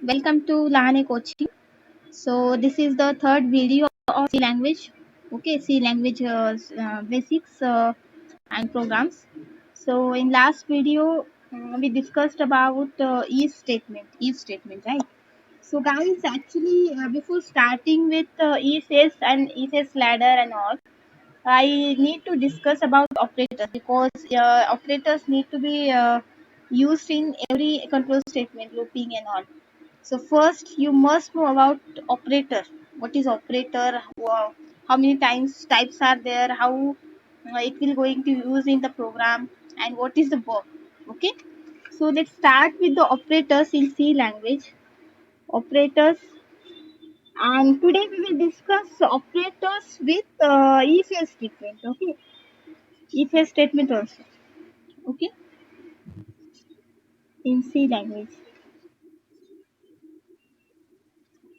Welcome to Lahane Coaching. So this is the third video of C language. Okay, C language basics and programs. So in last video we discussed about if statement, right? So guys, actually before starting with if and if ladder and all, I need to discuss about operators because operators need to be used in every control statement, looping and all. So first, you must know about operator. What is operator? How many types are there? How it will going to use in the program, and what is the verb? Okay. So let's start with the operators in C language. Operators, and today we will discuss operators with if-else statement. Okay, if-else statement also. Okay, in C language.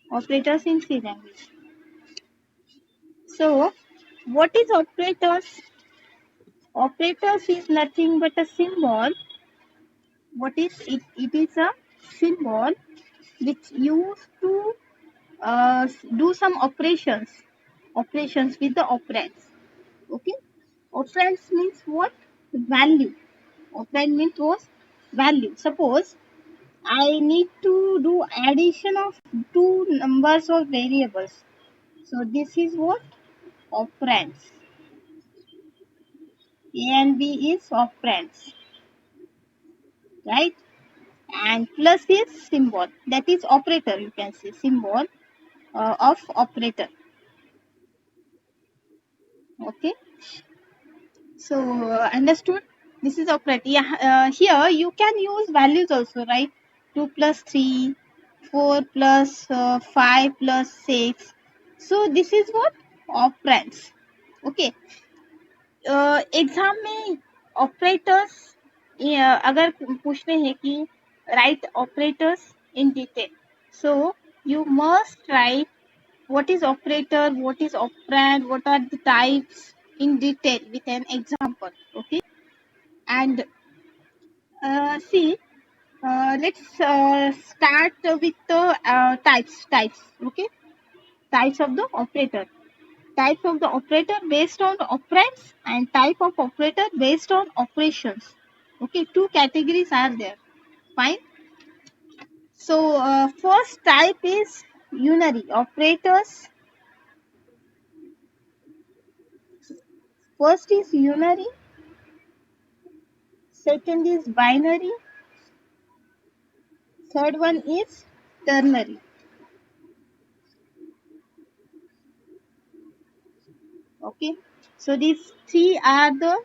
Operators in C language. So, what is operators? Operators is nothing but a symbol. What is it? It is a symbol which used to do some operations with the operands. Okay, operands means what? Value. Operand means was value. Suppose I need to do addition of two numbers of variables. So this is what? Operands. A and B is operands, right? And plus is symbol, that is operator, you can say symbol of operator. Okay, so understood, this is operator. Yeah, here you can use values also, right? 2 plus 3, 4 plus 5 plus 6. So this is what? Operands. Okay, exam में operators अगर पूछते हैं कि right operators in detail, so you must write what is operator, what is operand, what are the types in detail with an example. Okay, and see, let's start with the types. Okay, types of the operator. Type of the operator based on operands and type of operator based on operations. Okay, two categories are there. Fine. So first type is unary operators. First is unary, second is binary, third one is ternary. Okay, so these three are the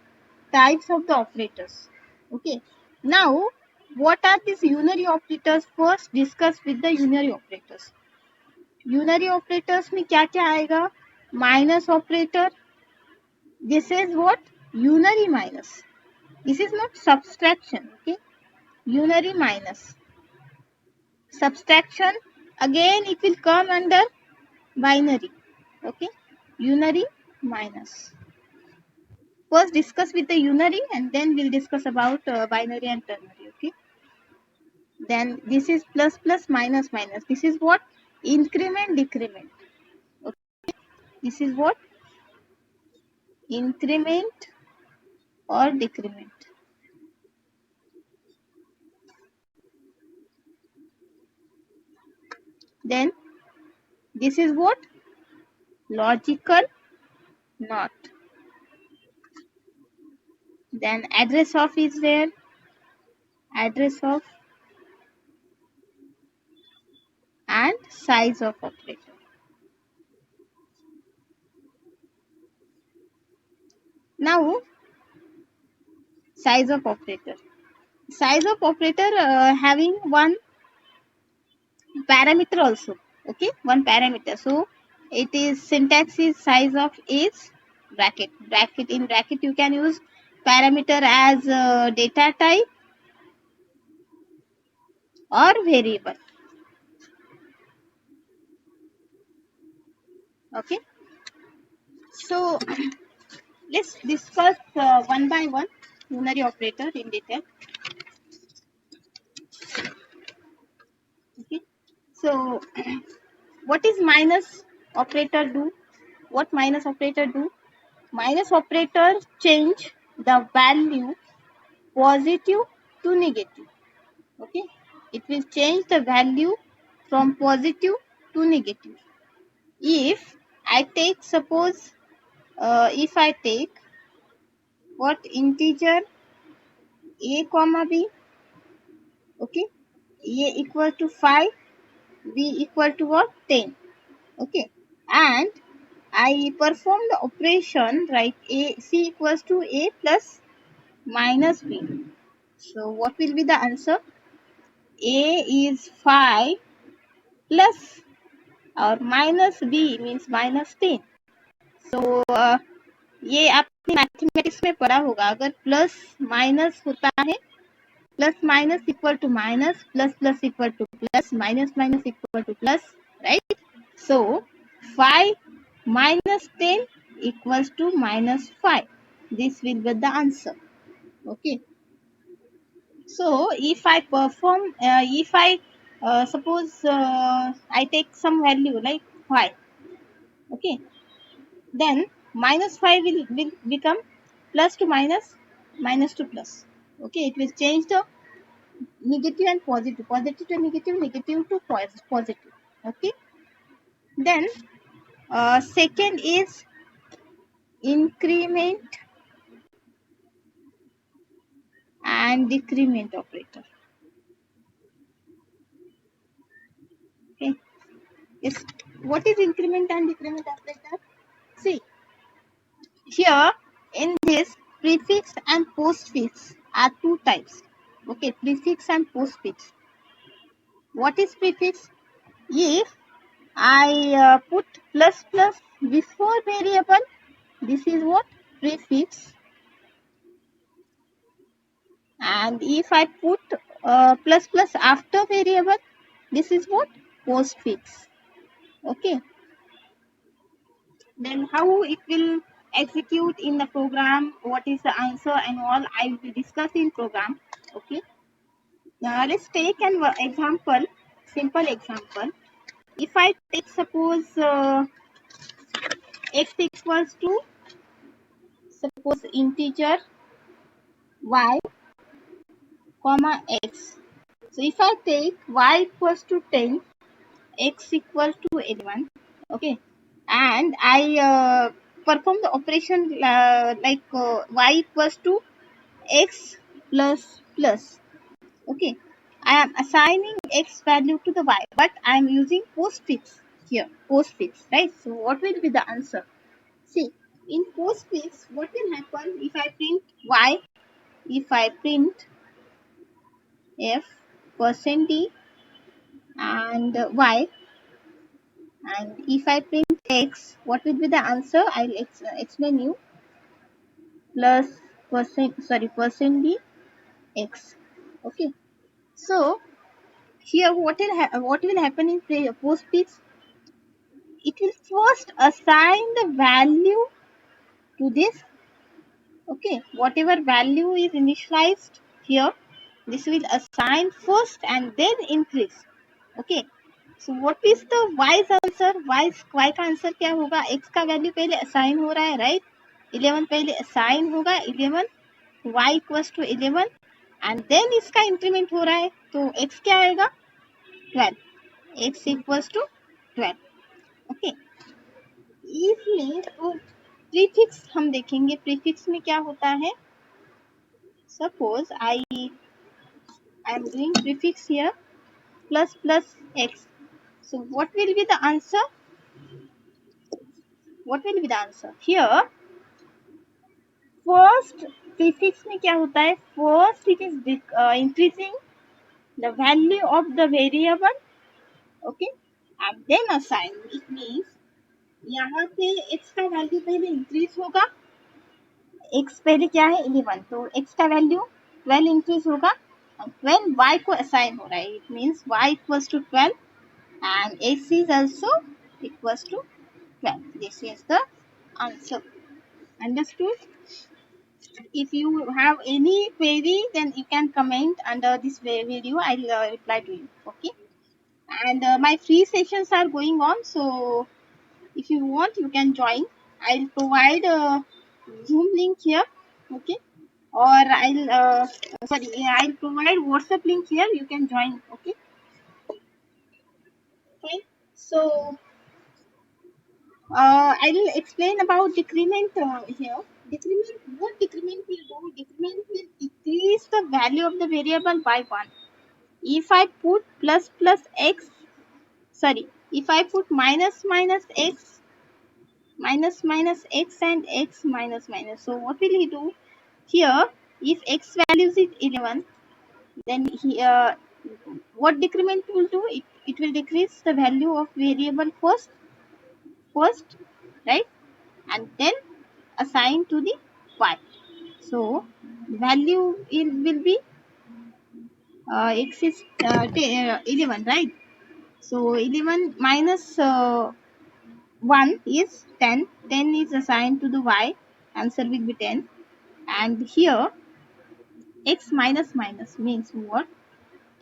types of the operators. Okay, now what are these unary operators? First discuss with the unary operators. Unary operators में क्या क्या आएगा? Minus operator, this is what? Unary minus, this is not subtraction. Okay, unary minus. Subtraction, again it will come under binary. Okay, unary minus. First discuss with the unary and then we'll discuss about binary and ternary. Okay, then this is plus plus minus minus, this is what? Increment decrement. Okay, this is what? Increment or decrement. Then this is what? Logical not. Then address of is there. Address of and size of operator. Now size of operator. Size of operator having one parameter also. Okay, one parameter. So it is syntax is size of is bracket. Bracket, in bracket you can use parameter as data type or variable. Okay, so let's discuss one by one unary operator in detail. Okay, So what is minus operator do? What minus operator do? Minus operator change the value positive to negative. Okay, it will change the value from positive to negative. If I take, suppose, if I take what integer a comma b, okay, a equal to 5, b equal to what, 10, okay, and I perform the operation, right, a c equals to a plus minus b. So what will be the answer? A is 5 plus और minus B means minus 10. सो ये आपने mathematics में पढ़ा होगा. अगर plus minus होता है, plus minus equal to minus, plus plus equal to plus, minus minus equal to plus, right. So 5 minus 10 equals to minus 5. This will be the answer. Okay. So if I perform, if I suppose I take some value like 5, okay, then minus 5 will become plus to minus, minus to plus. Okay, it will change the negative and positive, positive to negative, negative to positive. Okay, then second is increment and decrement operator. Okay, yes. What is increment and decrement operator? See, here in this, prefix and postfix are two types. Okay, prefix and postfix. What is prefix? If I put plus plus before variable, this is what, prefix. And if I put plus plus after variable, this is what, postfix. Okay. Then how it will execute in the program, what is the answer and all, I will discuss in program. Okay. Now let's take an example, simple example. If I take, suppose, x equals to, suppose, integer y comma x. So if I take y equals to 10, x equal to 11, okay, and I perform the operation like y equals to x plus plus, okay, I am assigning x value to the y, but I am using postfix here, postfix, right? So what will be the answer? See, in postfix, what will happen if I print y, if I print f percent d and y, and if I print x, what will be the answer? I'll explain you. Plus percent d x. Okay. So here what will happen in postfix? It will first assign the value to this. Okay, whatever value is initialized here, this will assign first and then increase. Okay. So what is the y's answer? Y का answer क्या होगा? x का value पहले assign हो रहा है, right. 11 पहले assign होगा, 11 y equals to 11 and then इसका इंक्रीमेंट हो रहा है, तो x क्या आएगा? 12. x equals to 12. ओके. इसमें तो प्रीफिक्स हम देखेंगे. प्रीफिक्स में क्या होता है? Suppose I am doing prefix here plus plus x. So what will be the answer? What will be the answer? Here, first prefix में क्या होता है? First it is increasing the value of the variable, okay, and then assign. It means यहाँ पे x का value पहले increase होगा. x पहले क्या है? 11. तो x का वैल्यू 12 इंक्रीज होगा. When y को असाइन हो रहा है, it means y equals to 12 and x is also equals to 12. This is the answer. Understood? If you have any query, then you can comment under this video. I'll reply to you. Okay. and my free sessions are going on, so if you want you can join. I'll provide a Zoom link here, okay, or I'll provide WhatsApp link here, you can join, okay, fine. So I'll explain about decrement here. What decrement will do? Decrement will decrease the value of the variable by 1. If I put plus x, if I put minus x and x minus. So what will he do? Here, if x values is 11, then what decrement will do? It will decrease the value of variable first, right? And then assign to the y. So value will be x is 11, right? So 11 minus 1 is 10. 10 is assigned to the y. Answer will be 10. And here x minus means what?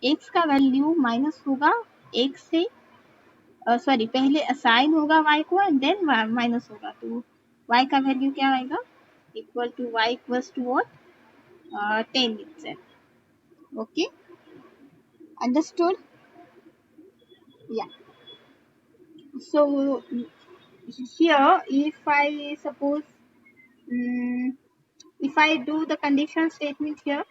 x का value minus होगा x से पहले assign होगा y को and then minus होगा, तो y का value क्या आएगा? Equal to y equals to what? 10 itself. Okay, understood? Yeah. So here if I suppose if I do the condition statement here,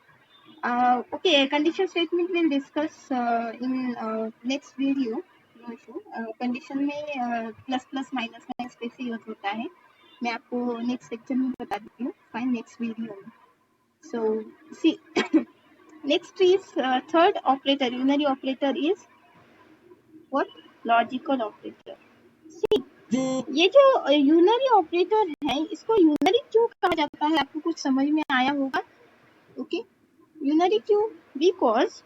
okay, condition statement we'll discuss in next video. No issue. Condition में plus plus minus minus कैसे use होता है मैं आपको next lecture में बता देती हूँ, फाइन, नेक्स्ट वीडियो में. So see, next is third operator, unary operator is what? Logical operator. See, ये जो यूनरी ऑपरेटर है इसको यूनरी क्यों कहा जाता है? आपको कुछ समझ में आया होगा, ओके? यूनरी क्यों? बिकॉज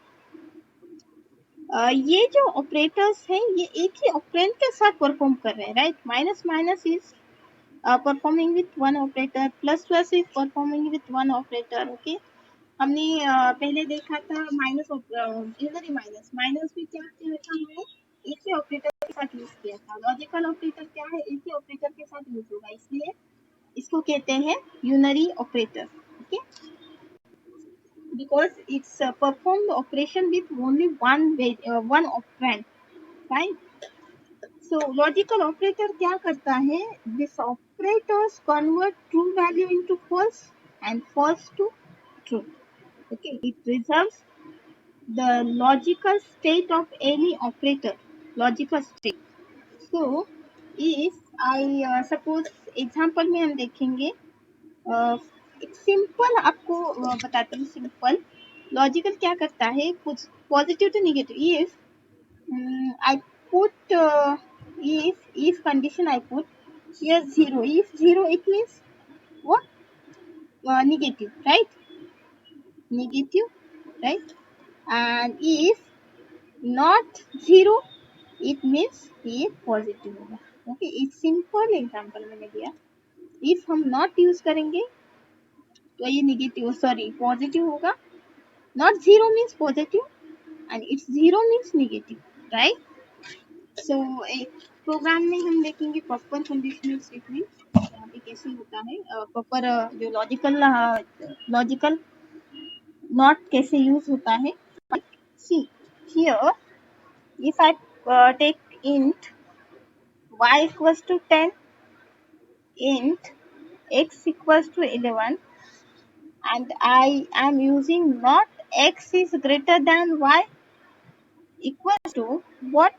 ये जो ऑपरेटर्स हैं ये एक ही ऑपरेंड के साथ परफॉर्म कर रहे हैं, right? Minus minus is performing with one operator, plus plus is performing with one operator, okay? हमने पहले देखा था माइनस यूनरी माइनस भी क्या किया था हमने? एक ही ऑपरेटर के साथ यूज किया था. लॉजिकल ऑपरेटर क्या है? एक ही ऑपरेटर के साथ यूज होगा, इसलिए इसको कहते हैं unary operator, okay? Because it's perform the operation with only one operand, right? So logical operator क्या करता है? This operators convert true value into false and false to true. Okay, it preserves the logical state of any operator. Logical state. So if I suppose example में हम देखेंगे, एक simple आपको बताती हूँ. सिंपल लॉजिकल क्या करता है? कुछ positive to negative. If I put if condition I put here 0. If 0 it means what? Negative, right? Negative, right? And if not 0 it means ये पॉजिटिव होगा, ओके? एक सिंपल एग्जांपल मैंने दिया. इफ हम नॉट यूज करेंगे तो ये negative positive होगा. Not 0 means positive and it's 0 means negative, right? So एक प्रोग्राम में हम देखेंगे प्रॉपर कंडीशनल स्टेटमेंट यहाँ पे कैसे होता है, प्रॉपर जो लॉजिकल नॉट कैसे यूज होता है. See here, if I take int y equals to 10, int x equals to 11, and I am using not x is greater than y equals to what?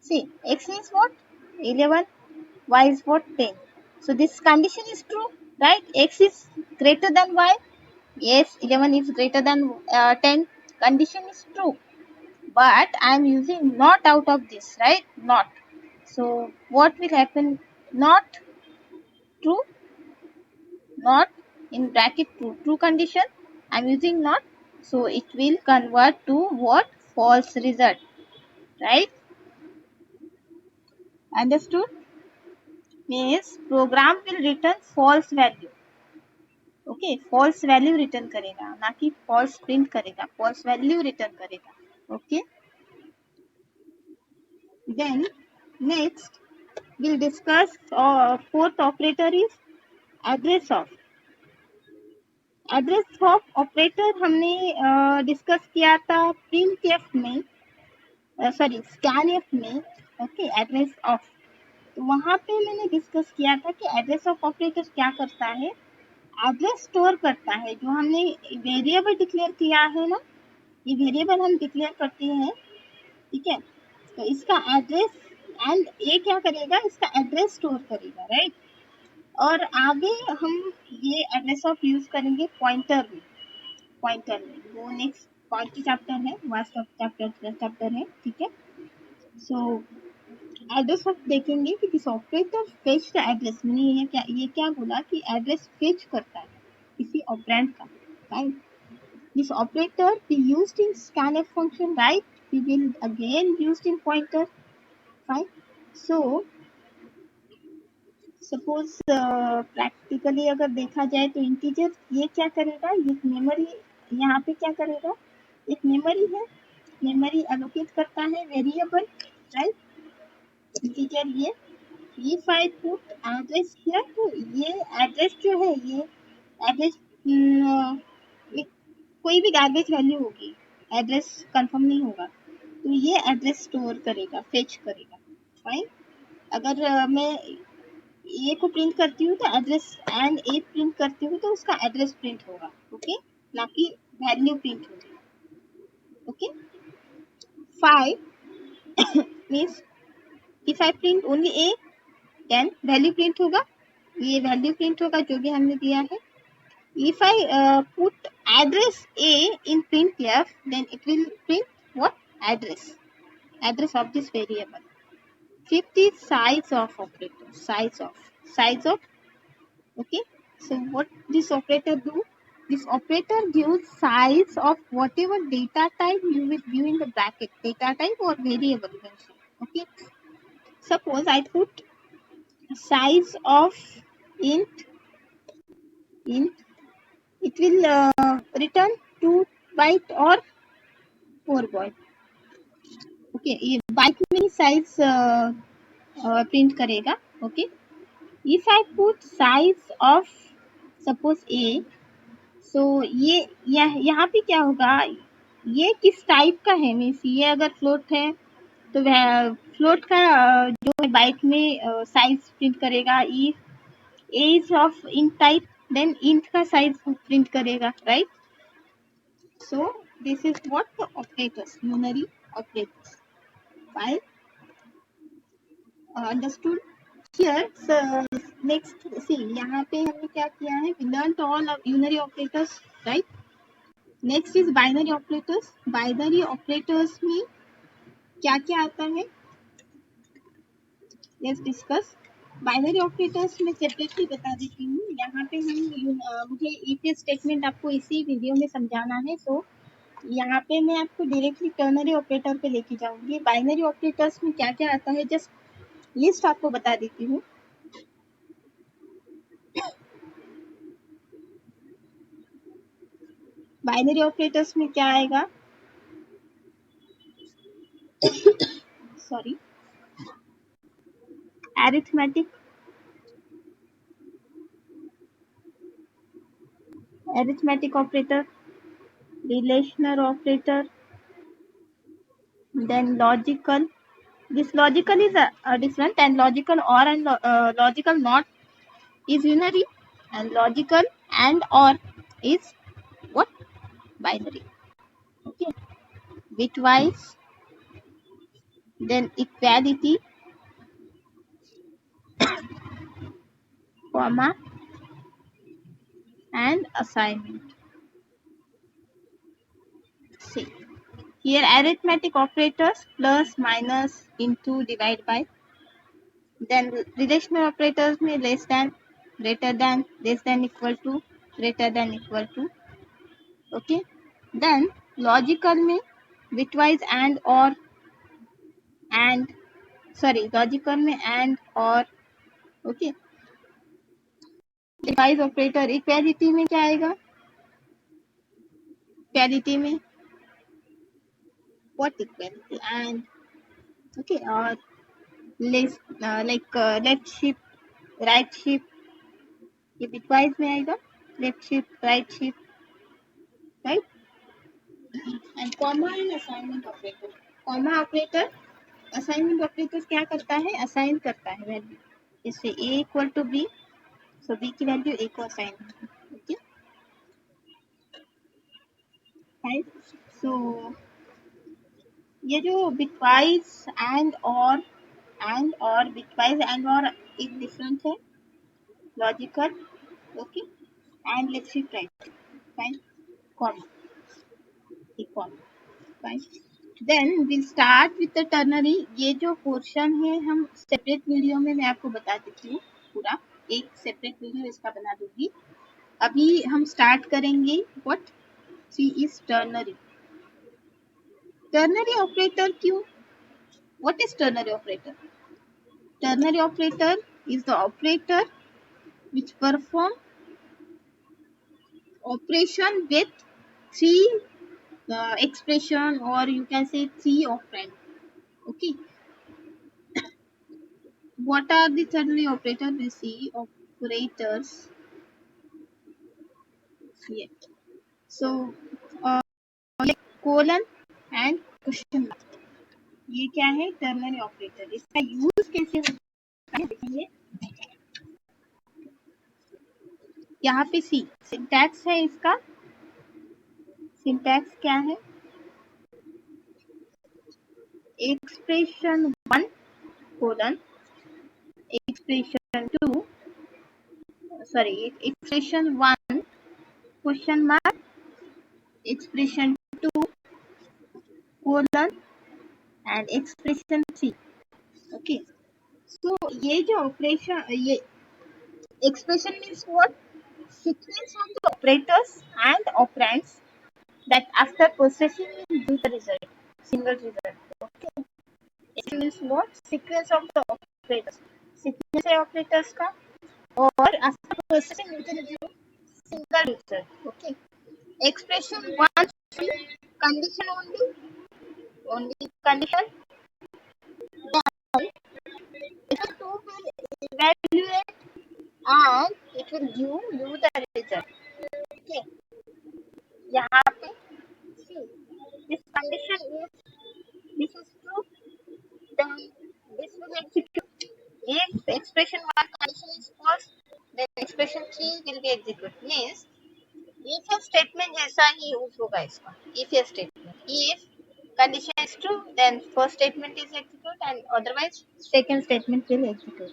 See, x is what? 11, y is what? 10. So this condition is true, right? X is greater than y. Yes, 11 is greater than 10. Condition is true. But I am using not out of this, right? Not. So what will happen? Not true. Not in bracket true. True condition. I am using not. So it will convert to what? False result. Right? Understood? Means program will return false value. Okay, false value return करेगा, ना कि false print करेगा, false value return करेगा, okay? Then next we'll discuss fourth operator is address of. Address of operator हमने discuss किया था printf में, sorry scanf में। ओके, एड्रेस ऑफ, तो वहां पे मैंने डिस्कस किया था कि एड्रेस ऑफ ऑपरेटर क्या करता है, एड्रेस स्टोर करता है। जो हमने वेरिएबल डिक्लेयर किया है ना, ये वेरिएबल हम डिक्लेयर करते हैं, ठीक है, तो इसका एड्रेस एंड ये क्या करेगा, इसका एड्रेस स्टोर करेगा, राइट। और आगे हम ये एड्रेस ऑफ यूज करेंगे पॉइंटर में, पॉइंटर में वो नेक्स्ट कौन सी चैप्टर है, वास्ट ऑफ चैप्टर है, ठीक है। सो एड्रेस ऑफ देखेंगे कि this operator fetch the address, मैंने ये क्या बोला कि एड्रेस फेच करता है किसी ऑपरेंड का, right. This operator be used in scanf function, right, we will again used in pointer, right। so suppose practically अगर देखा जाए तो इंटीजर ये क्या करेगा, ये मेमोरी, यहाँ पे क्या करेगा, एक मेमोरी है, मेमोरी एलोकेट करता है वेरिएबल, राइट, इंटीजर ये। if I put address here, तो ये एड्रेस जो है, ये एड्रेस कोई भी गार्बेज वैल्यू होगी, एड्रेस कंफर्म नहीं होगा, तो ये एड्रेस स्टोर करेगा, फेच करेगा, फाइन। अगर मैं ए को प्रिंट करती हूँ तो एड्रेस एंड ए प्रिंट करती हूँ तो उसका एड्रेस प्रिंट होगा, ओके, ना कि वैल्यू प्रिंट होगी, okay. 5 means if I print only a then value print होगा, ये वैल्यू प्रिंट होगा जो भी हमने दिया है। If I put address A in printf, then it will print what? Address of this variable. 50 size of operator, size of, okay. So what this operator do? This operator gives size of whatever data type you will give in the bracket, data type or variable you can say, okay. Suppose I put size of int, it will return 2 byte or 4 byte, okay, ये byte में ही size print करेगा, okay। if I put size of suppose a, so ये यहाँ पे क्या होगा, ये किस टाइप का है, मीन्स ये अगर फ्लोट है तो वह फ्लोट का जो है बाइट में साइज प्रिंट करेगा। if a is of int type, then int का साइज प्रिंट करेगा, right. so this is what the operators, unary operators, fine, understood here। So next see, यहाँ पे हमने क्या किया है, we learned all of unary operators, right। next is binary operators। binary operators में क्या क्या आता है, let's discuss। बाइनरी ऑपरेटर्स में सेपरेटली बता देती हूँ। यहाँ पे हम मुझे if स्टेटमेंट आपको इसी वीडियो में समझाना है, तो यहाँ पे मैं आपको डायरेक्टली टर्नरी ऑपरेटर पे लेके जाऊंगी। बाइनरी ऑपरेटर्स में क्या क्या आता है, जस्ट लिस्ट आपको बता देती हूँ। बाइनरी ऑपरेटर्स में क्या आएगा, sorry, arithmetic operator, relational operator, then logical. This logical is different, and logical or and logical not is unary, and logical and or is what, binary, okay. Bitwise, then equality, comma, and assignment. See here, arithmetic operators plus, minus, into, divide by, then relational operators में less than, greater than, less than equal to, greater than equal to, okay। then logical में bitwise and or, and sorry, logical में and or, okay। Device operator equality में क्या आएगा, equality में what, equality, and Okay, or left shift, right shift, ये bitwise में आएगा, left shift, right shift, right? And comma and assignment operator. Comma operator, assignment operator क्या करता है? Assign करता है वैल्यू. इससे a equal to b, so b की वैल्यू a को assign. Okay, right? So ये जो bitwise and or bitwise and or एक different है, logical, okay, and let's shift right, fine, comma, comma, fine. Then we'll start with the ternary. ये जो portion है हम सेपरेट वीडियो में मैं आपको बता देती हूँ, पूरा एक सेपरेट वीडियो इसका बना दूंगी. अभी हम स्टार्ट करेंगे what see is ternary. Ternary operator क्यों? What is ternary operator? Ternary operator is the operator which perform operation with three expression, or you can say three operand. Okay, what are the ternary operator? We see operators here. So colon and question mark, ये क्या है? Ternary operator. इसका use कैसे होता है देखिए, यहाँ पे सी सिंटैक्स है. इसका सिंटैक्स क्या है? Expression 1 colon expression 2, sorry, expression 1 question mark, expression 2 colon and expression 3. Okay, so ये जो ऑपरेशन, ये expression means what? Sequence of the operators and operands that after processing give the result, single result. Okay, it means what? Sequence of the operators, sequence है operators का, और after processing give the result, single result. Okay, expression 1 condition only condition. Then expression 2 will evaluate and it will give you the result. Okay, यहाँ पे see, this condition this is true, then this will execute. If expression 1 condition is false, then expression 3 will be executed. Means if a statement जैसा ही use होगा इसका. If a statement, if condition is true, then first statement is executed and otherwise second statement will execute.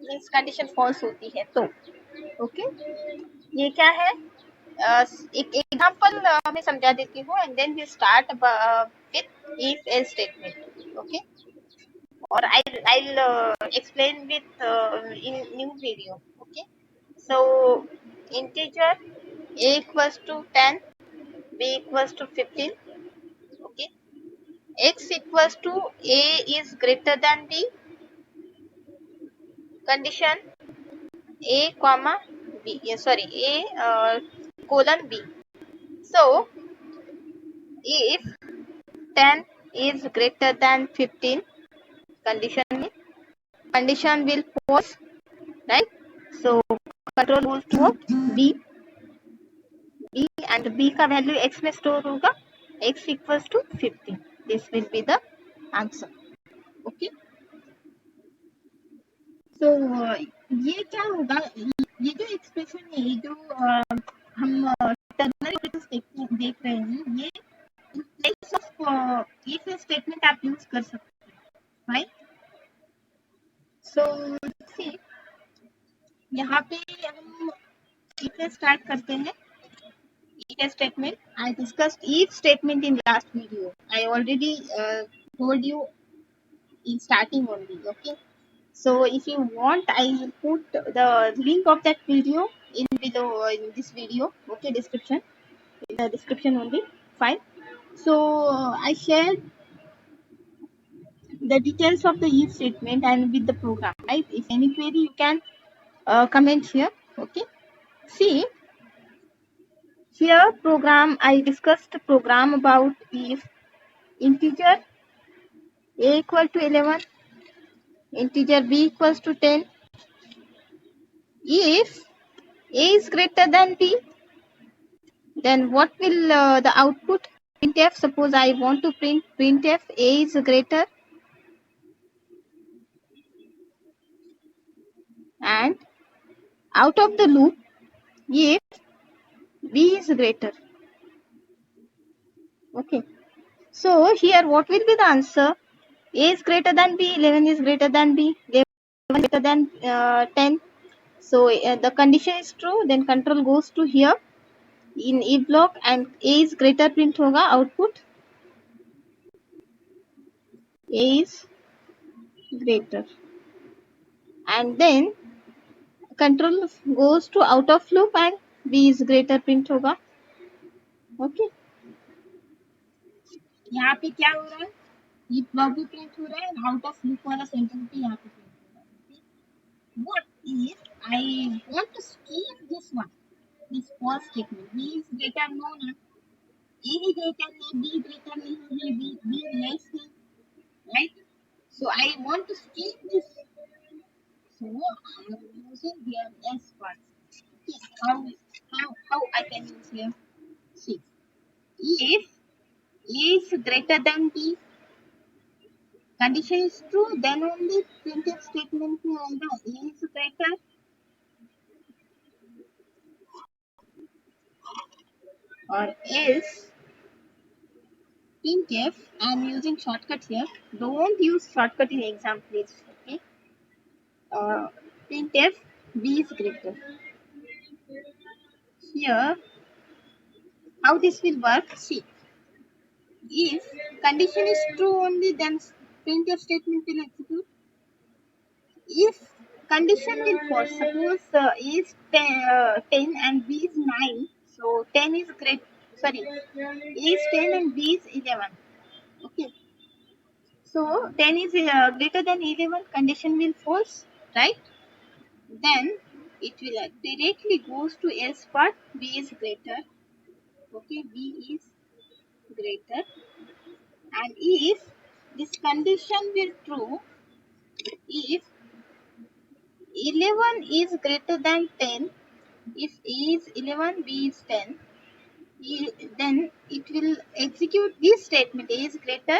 Means condition false होती है तो. Okay, ये क्या है? एक एग्जांपल मैं समझा देती हूँ and then we start with if else statement. Okay, or I'll explain with in new video. Okay, so integer a equals to 10, b equals to 15. Okay, x equals to a is greater than b, condition a comma b, sorry, a colon b. So if 10 is greater than 15, condition will false, right? So control goes to b, and b का value x में store होगा, x equals to 15. This will be the answer. Okay, so ये क्या होगा? ये जो expression है, ये जो हम टर्नरी ऑपरेटर्स देख रहे हैं, ये टाइप्स ऑफ इफ स्टेटमेंट आप यूज कर सकते हैं, राइट? सो सी, यहाँ पे हम if स्टार्ट करते हैं. If statement, I discussed if statement in last video. I already told you in starting only. Okay, so if you want, I will put the link of that video in below in this video. Okay, description, in the description only. Fine. So I shared the details of the if statement and with the program, right? If any query, you can comment here. Okay, see here program, I discussed program about if integer a equal to 11, integer b equals to 10. If a is greater than b, then what will the output? Printf. Suppose I want to print printf a is greater, and out of the loop if b is greater. Okay. So here what will be the answer? A is greater than b, 11 is greater than b, 11 is greater than 10. So the condition is true, then control goes to here in if block and a is greater print hoga output. A is greater. And then control goes to out of loop and b is greater print होगा. Okay. यहाँ पे क्या हो रहा है? ये block भी print हो रहा है, आउट ऑफ लूप वाला सेंटेंस भी यहाँ पे प्रिंट हो रहा है. What if I want to skip this one? This false statement. B is greater no ना. A is greater नहीं, B greater नहीं है, B less है, right? So I want to skip this. So I am using here S part. Okay. How I can use here? See, if A is greater than B, condition is true, then only printf statement में आएगा A is greater or else printf. I am using shortcut here. Don't use shortcut in exam, please. Okay. Printf B is greater. Here, how this will work? See, if condition is true only, then printf statement will execute. If condition will false, suppose A is 10 and B is 9, so 10 is great. Sorry, A is 10 and B is 11. Okay. So 10 is greater than 11, condition will false, right? Then it will directly goes to else part. B is greater. Okay, B is greater. And if this condition will true, if 11 is greater than 10, if A is 11, B is 10, then it will execute this statement, A is greater,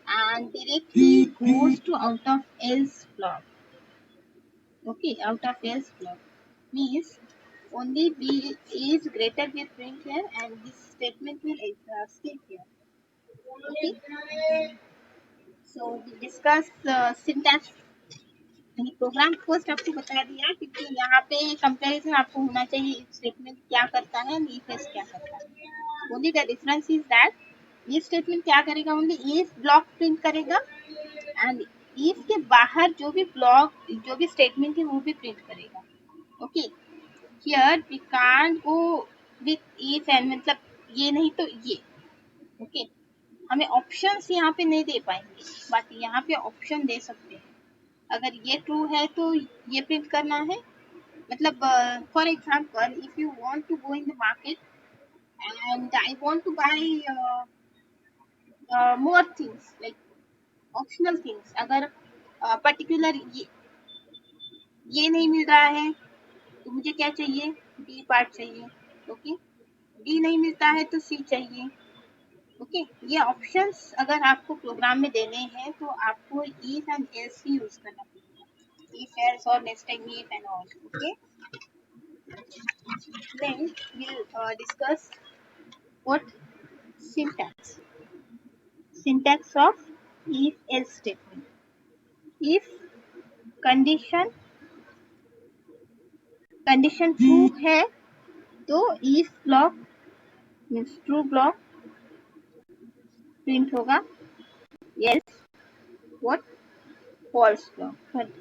and directly goes to out of else block. Okay, out of else block means only B is greater will print here and this statement will stay here. Okay, so we discuss syntax. Program first आपको बता दिया क्योंकि यहाँ पे comparison आपको होना चाहिए statement क्या करता है if else क्या करता है. Only the difference is that ये स्टेटमेंट क्या करेगा, ओनली इफ ब्लॉक प्रिंट करेगा एंड इफ के बाहर जो भी ब्लॉक जो भी स्टेटमेंट है वो भी प्रिंट करेगा. Okay, here we can't go with if and मतलब ये नहीं तो ये. ओके, हमें ऑप्शंस यहाँ पे नहीं दे पाएंगे बट यहाँ पे ऑप्शन दे सकते हैं. अगर ये ट्रू है तो ये प्रिंट करना है. मतलब for example if you want to go in the market and I want to buy more things like optional things. अगर पर्टिकुलर ये नहीं मिल रहा है तो मुझे क्या चाहिए, बी पार्ट चाहिए. ओके, बी नहीं मिलता है तो सी चाहिए. ओके, ये ऑप्शंस अगर आपको प्रोग्राम में देने हैं तो आपको if and else he use करना पड़ेगा. if else or nesting if and all. Okay, then we'll discuss what syntax of if else statement. If condition true है तो if block means true block print होगा. yes what false block.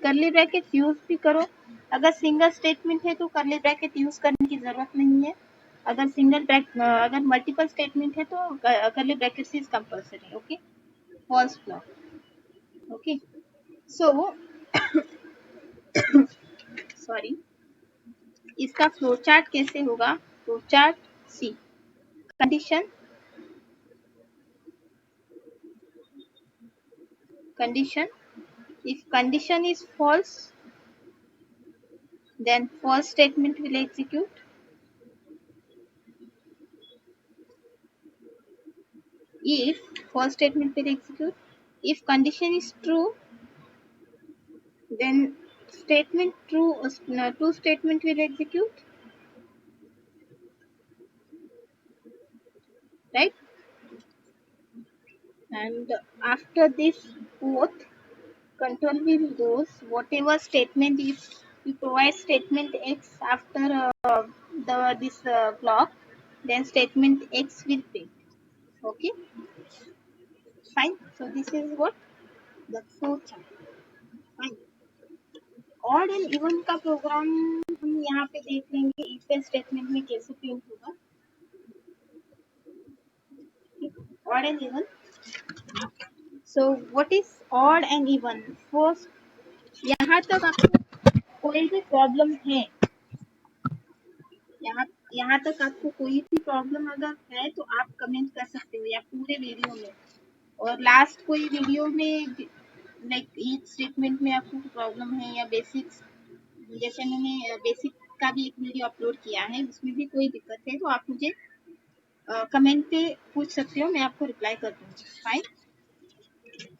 करली bracket use भी करो. अगर single statement है तो curly bracket use करने की जरूरत नहीं है. अगर मल्टीपल स्टेटमेंट है तो curly bracket is compulsory. Okay, false block. Okay, so sorry, इसका फ्लो चार्ट कैसे होगा? Flow chart see, condition condition. If condition is false, then false statement will execute. If false statement will execute. If condition is true, then statement true, true statement will execute, right? And after this both, control will goes whatever statement, if you provide statement x after the this block, then statement x will print. Okay, fine. So this is what the flow chart. Fine. Odd and even का programme हम यहाँ पे देख लेंगे if else statement में कैसे print होगा. Odd and even. So what is odd and even? First, यहाँ तक आपको कोई भी प्रॉब्लम है, यहाँ यहाँ तक आपको कोई भी प्रॉब्लम अगर है तो आप कमेंट कर सकते हो, या पूरे वीडियो में, और लास्ट कोई वीडियो में लाइक ईच स्टेटमेंट में आपको प्रॉब्लम है, या बेसिक्स, जैसे मैंने बेसिक का भी एक वीडियो अपलोड किया है, उसमें भी कोई दिक्कत है तो आप मुझे कमेंट पे पूछ सकते हो, मैं आपको रिप्लाई कर दूंगी. फाइन.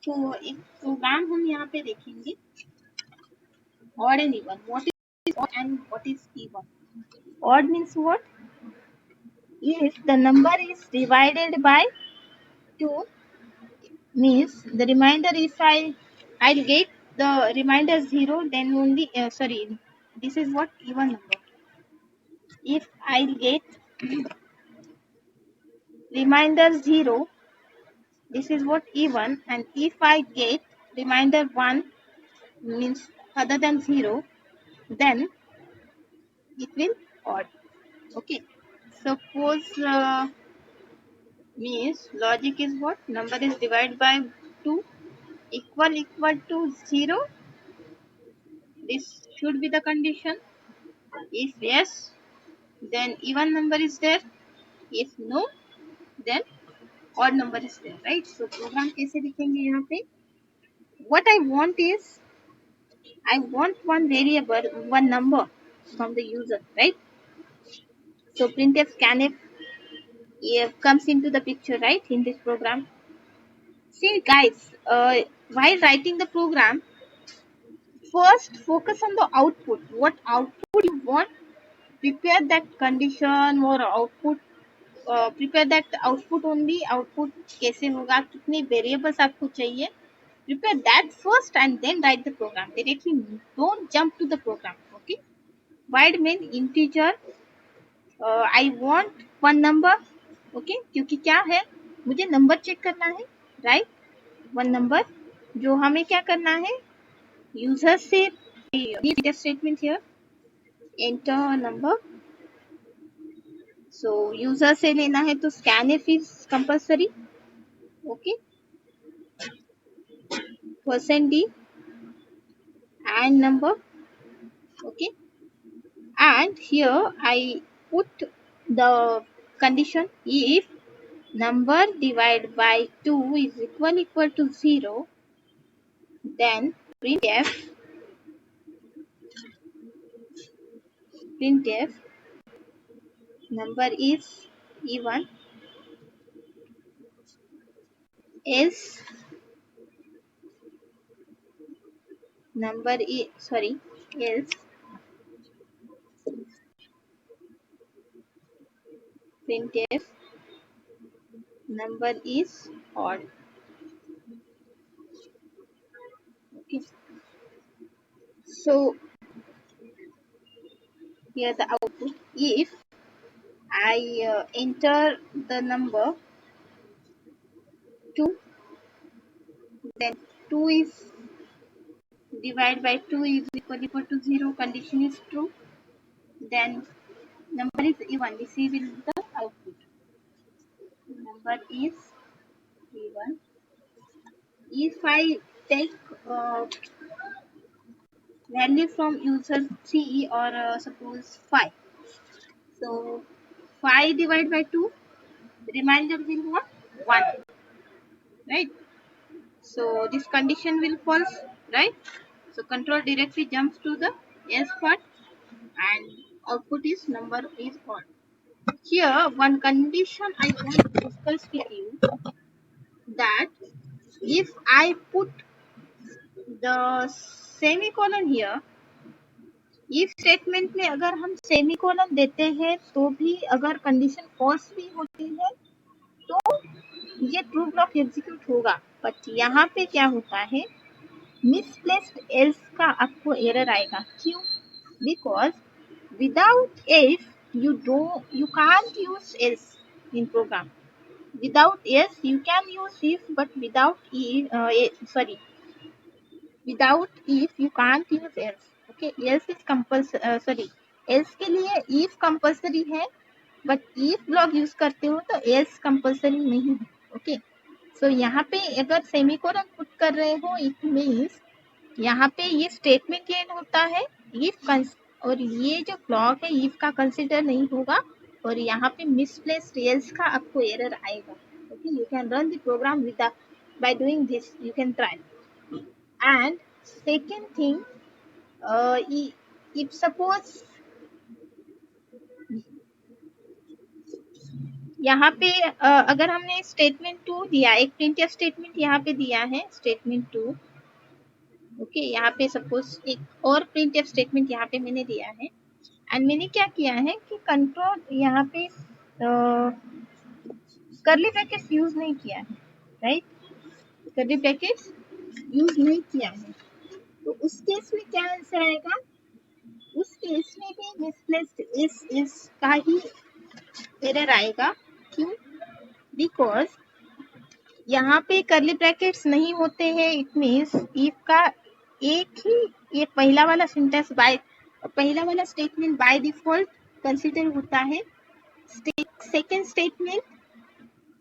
तो एक प्रोग्राम हम यहाँ पे देखेंगे, odd and even. What is odd and what is even? Odd means what? If the number is divided by 2, means the remainder, if I'll get the remainder 0, then only sorry, this is what even number. If I'll get remainder 0, this is what even, and if I get remainder 1, means other than 0, then it will odd. Okay, suppose means logic is what? Number is divided by 2, equal to 0. This should be the condition. If yes, then even number is there. If no, then odd number is there, right? So program कैसे लिखेंगे यहाँ पे? What I want is, I want one variable, one number from the user, right? So printf scanf comes into the picture, right, in this program. See guys, while writing the program, first focus on the output. What output you want, prepare that condition or output, prepare that output only. Output कैसे होगा, कितने variables आपको चाहिए, prepare that first and then write the program directly. Don't jump to the program. Okay, void main integer, I want one number. Okay, क्योंकि क्या है, मुझे number check करना है, राइट. वन नंबर जो हमें क्या करना है, यूजर से statement here, enter number. So user से लेना है तो scanf is compulsory. Okay, %d and number. Okay, and here I put the condition, if number divided by 2 is equal to 0, then printf number is even, else number is else printf number is odd. Okay, so here the output, if I enter the number 2, then 2 is divided by 2 is equal to 0, condition is true, then number is even. This is the output, number is even. If I take value from user 3 or suppose 5, so 5 divided by 2, remainder will what? 1, right? So this condition will false, right? So control directly jumps to the else part and output is number is odd. Here one condition I want to discuss with you, that if I put the semicolon here, if statement में अगर हम semicolon देते हैं तो भी अगर condition false भी होती है तो ये ट्रू ब्लॉक एग्जीक्यूट होगा, बट यहाँ पे क्या होता है, मिसप्लेस्ड एल्स का आपको एरर आएगा। क्यों? Because without else you can't use else in program. Without else you can use if, but without if you can't use else. Okay, else is compulsory. else के लिए if compulsory है, but if block use करते हो तो else compulsory नहीं है। Okay, सो यहाँ पे अगर सेमीकोलन पुट कर रहे हो, इट मीन्स यहाँ पे ये स्टेटमेंट एंड होता है if, और ये जो ब्लॉक है if का कंसिडर नहीं होगा, और यहाँ पे मिसप्लेस्ड else का आपको एरर आएगा। Okay, you can run the program with by doing this, you can try. And second thing, if suppose यहाँ पे अगर हमने स्टेटमेंट 2 दिया, एक प्रिंटफ स्टेटमेंट यहाँ पे दिया है स्टेटमेंट 2। ओके, यहाँ पे सपोज एक और प्रिंटफ स्टेटमेंट यहाँ पे मैंने दिया है, एंड मैंने क्या किया है कि कंट्रोल यहाँ पे कर्ली ब्रैकेट्स यूज नहीं किया है, राइट? कर्ली ब्रैकेट्स यूज नहीं किया है, तो उस केस में क्या आंसर आएगा? उस केस में भी मिसप्लेस्ड इस का ही एरर आएगा। क्यों? बिकॉज यहाँ पे कर्ली ब्रैकेट्स नहीं होते हैं, इट मीन्स इफ का एक ही ये पहला वाला सिंटेक्स पहला वाला स्टेटमेंट बाय डिफॉल्ट कंसीडर होता है। सेकेंड स्टेटमेंट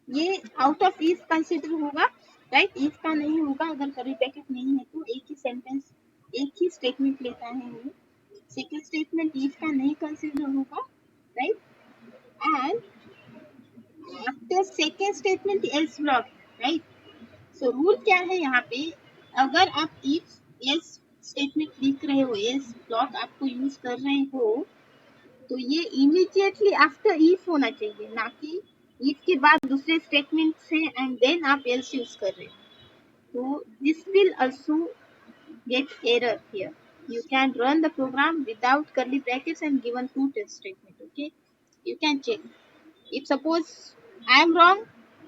ये आउट ऑफ इफ कंसीडर होगा, राइट? इफ का नहीं होगा, अगर कर्ली ब्रैकेट नहीं है तो एक ही सेंटेंस एक ही स्टेटमेंट लेता है वो। सेकेंड स्टेटमेंट इफ का नहीं कंसीडर होगा, right? And after second statement else block, right? So rule क्या है यहाँ पे, अगर आप इफ एल्स स्टेटमेंट लिख रहे हो, एल्स ब्लॉक आपको यूज कर रहे हो, तो ये इमीडिएटली आफ्टर इफ होना चाहिए, ना कि इफ के बाद दूसरे स्टेटमेंट से एंड देन आप एल्स यूज कर रहे हो। तो this will also get error here. You can run the program without curly brackets and given two test statement. Okay, you can check. If suppose I am wrong,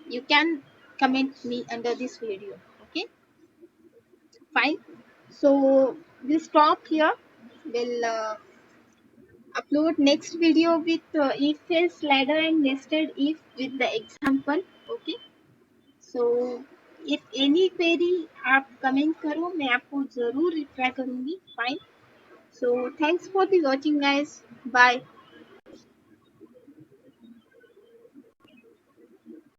you can comment me under this video. Okay, fine. So we'll stop here. We'll upload next video with if else ladder and nested if with the example. Okay, so if any query आप comment करो, मैं आपको जरूर reply करूंगी। Fine, so thanks for the watching guys, bye.